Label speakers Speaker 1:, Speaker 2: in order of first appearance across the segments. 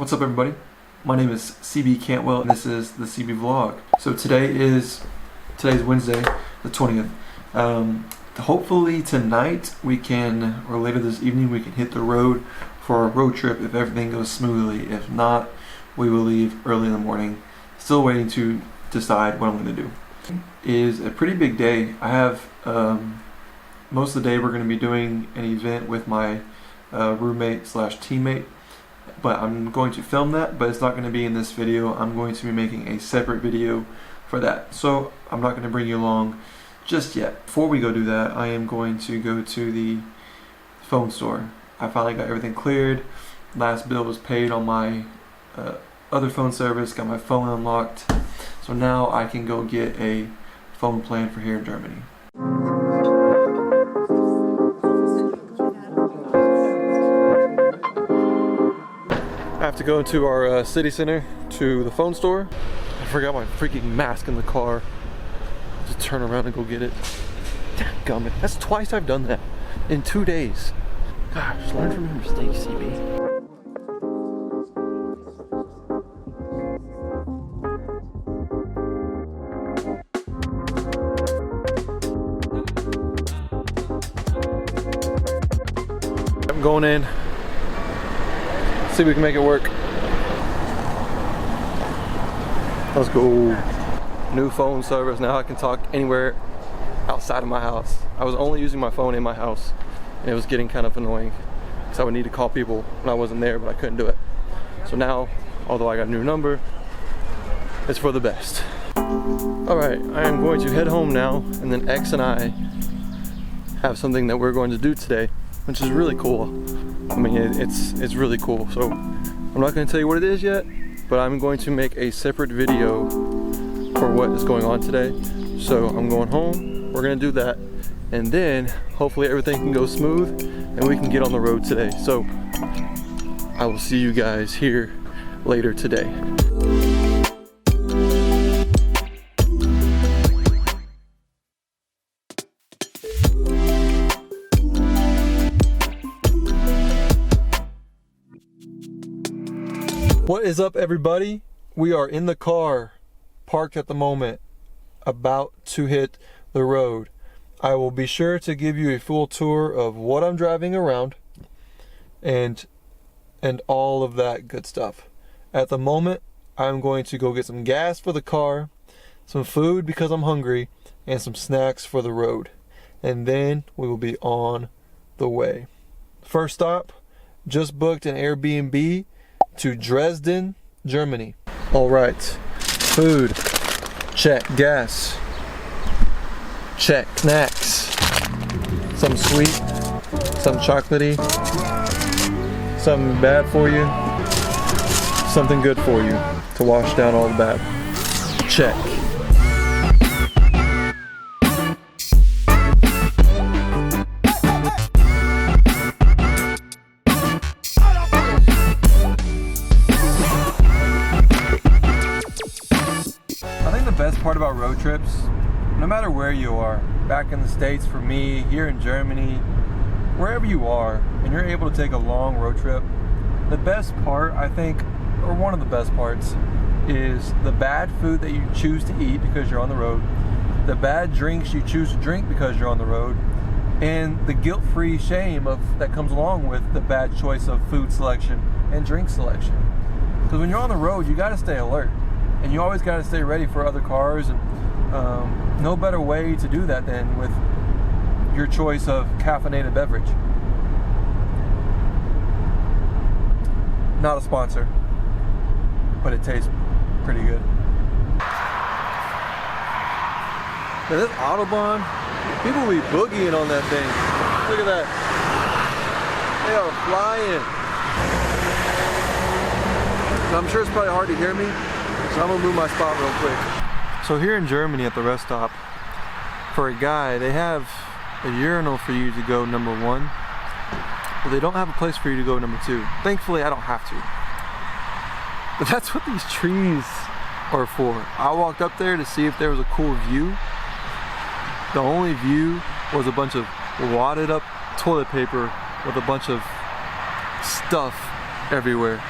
Speaker 1: What's up, everybody? My name is CB Cantwell, and this is the CB Vlog. So today's Wednesday, the 20th. Hopefully tonight we can, or later this evening, we can hit the road for a road trip if everything goes smoothly. If not, we will leave early in the morning. Still waiting to decide what I'm going to do. It is a pretty big day. I have most of the day we're going to be doing an event with my roommate slash teammate. But I'm going to film that, but it's not going to be in this video. I'm going to be making a separate video for that. So I'm not going to bring you along just yet. Before we go do that, I am going to go to the phone store. I finally got everything cleared. Last bill was paid on my other phone service, got my phone unlocked. So now I can go get a phone plan for here in Germany. I have to go into our city center to the phone store. I forgot my freaking mask in the car. Just turn around and go get it. Dadgummit. That's twice I've done that in 2 days. Gosh, learn from your mistakes, CB. I'm going in. See if we can make it work. Let's go. New phone service. Now I can talk anywhere outside of my house. I was only using my phone in my house, and it was getting kind of annoying because I would need to call people when I wasn't there, but I couldn't do it. So now, although I got a new number, it's for the best. Alright, I am going to head home now, and then X and I have something that we're going to do today, which is really cool. I mean, it's really cool. So I'm not going to tell you what it is yet, but I'm going to make a separate video for what is going on today. So I'm going home, we're going to do that, and then hopefully everything can go smooth and we can get on the road today. So I will see you guys here later today. What is up, everybody? We are in the car, parked at the moment, about to hit the road. I will be sure to give you a full tour of what I'm driving around and all of that good stuff. At the moment, I'm going to go get some gas for the car, some food because I'm hungry, and some snacks for the road. And then we will be on the way. First stop, just booked an Airbnb to Dresden, Germany. All right, food, check. Gas, check. Snacks, some sweet, some chocolatey, something bad for you, something good for you to wash down all the bad. Check. Best part about road trips, no matter where you are, back in the States for me, here in Germany, wherever you are, and you're able to take a long road trip, the best part, I think, or one of the best parts, is the bad food that you choose to eat because you're on the road, the bad drinks you choose to drink because you're on the road, and the guilt-free shame that comes along with the bad choice of food selection and drink selection. Because when you're on the road, you got to stay alert. And you always got to stay ready for other cars, and no better way to do that than with your choice of caffeinated beverage. Not a sponsor, but it tastes pretty good. Now this Autobahn, people be boogieing on that thing. Look at that. They are flying. I'm sure it's probably hard to hear me, so I'm gonna move my spot real quick. So here in Germany at the rest stop, for a guy, they have a urinal for you to go number 1, but they don't have a place for you to go number 2. Thankfully, I don't have to. But that's what these trees are for. I walked up there to see if there was a cool view. The only view was a bunch of wadded up toilet paper with a bunch of stuff everywhere.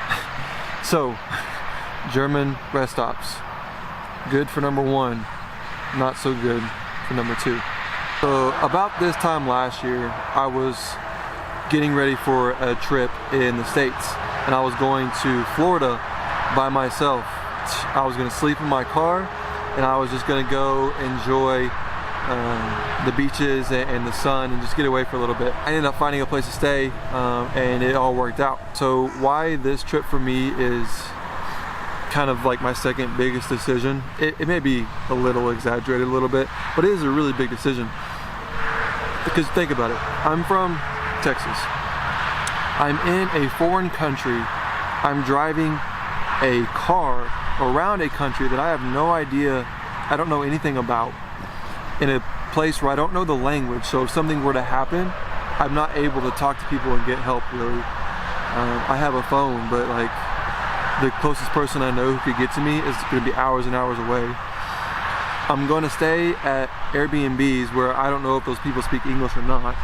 Speaker 1: So, German rest stops. Good for number one, not so good for number two. So about this time last year, I was getting ready for a trip in the States, and I was going to Florida by myself. I was gonna sleep in my car, and I was just gonna go enjoy the beaches and the sun and just get away for a little bit. I ended up finding a place to stay, and it all worked out. So why this trip for me is kind of like my second biggest decision. It may be a little exaggerated a little bit, but it is a really big decision. Because think about it, I'm from Texas. I'm in a foreign country. I'm driving a car around a country that I have no idea, I don't know anything about, in a place where I don't know the language. So if something were to happen, I'm not able to talk to people and get help really. I have a phone, but like the closest person I know who could get to me is going to be hours and hours away. I'm going to stay at Airbnbs where I don't know if those people speak English or not.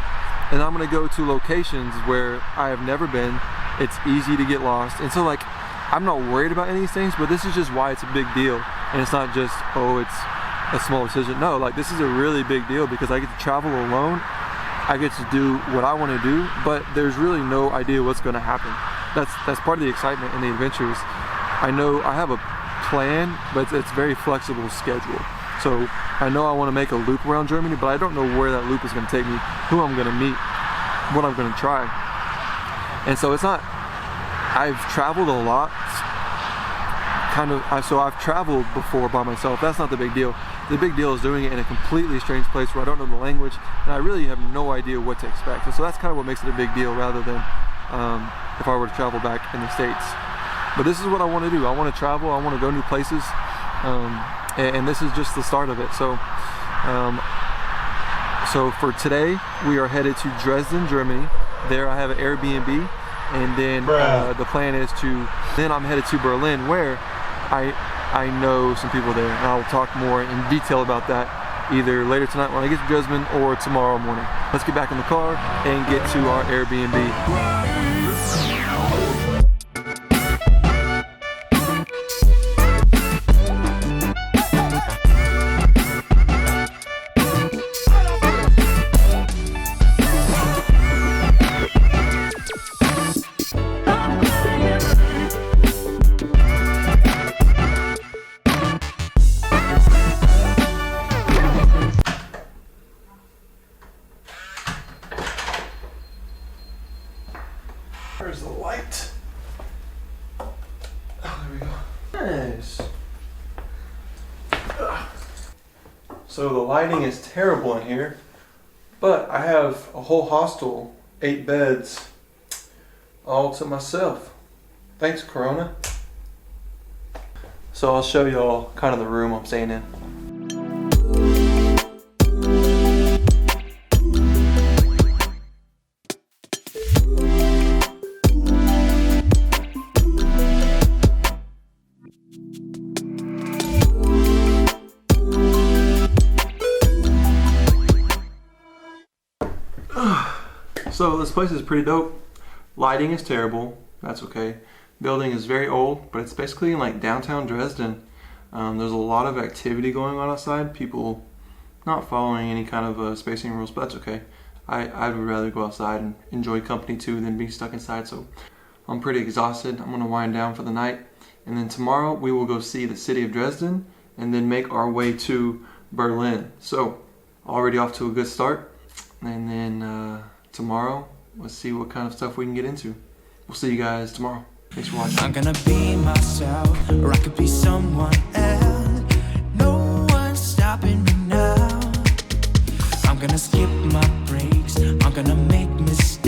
Speaker 1: And I'm going to go to locations where I have never been. It's easy to get lost. And so like, I'm not worried about any of these things, but this is just why it's a big deal. And it's not just, oh, it's a small decision. No, like this is a really big deal because I get to travel alone. I get to do what I want to do, but there's really no idea what's going to happen. That's part of the excitement and the adventures. I know I have a plan, but it's very flexible schedule. So I know I want to make a loop around Germany, but I don't know where that loop is going to take me, who I'm going to meet, what I'm going to try. And so it's not, I've traveled a lot, so I've traveled before by myself. That's not the big deal. The big deal is doing it in a completely strange place where I don't know the language and I really have no idea what to expect. And so that's kind of what makes it a big deal rather than if I were to travel back in the States. But this is what I want to do. I want to travel, I want to go new places, and this is just the start of it. So, so for today, we are headed to Dresden, Germany. There I have an Airbnb, and then the plan is then I'm headed to Berlin, where I know some people there, and I will talk more in detail about that either later tonight when I get to Dresden or tomorrow morning. Let's get back in the car and get to our Airbnb. Where's the light? Oh, there we go. Nice. So the lighting is terrible in here, but I have a whole hostel, 8 beds, all to myself. Thanks, Corona. So I'll show y'all kind of the room I'm staying in. So this place is pretty dope. Lighting is terrible, that's okay. Building is very old, but it's basically in like downtown Dresden. There's a lot of activity going on outside. People not following any kind of spacing rules, but that's okay. I would rather go outside and enjoy company too than be stuck inside. So I'm pretty exhausted. I'm gonna wind down for the night. And then tomorrow we will go see the city of Dresden and then make our way to Berlin. So already off to a good start. And then tomorrow, let's see what kind of stuff we can get into. We'll see you guys tomorrow. Thanks for watching.
Speaker 2: I'm gonna be myself, or I could be someone else. No one's stopping me now. I'm gonna skip my breaks, I'm gonna make mistakes.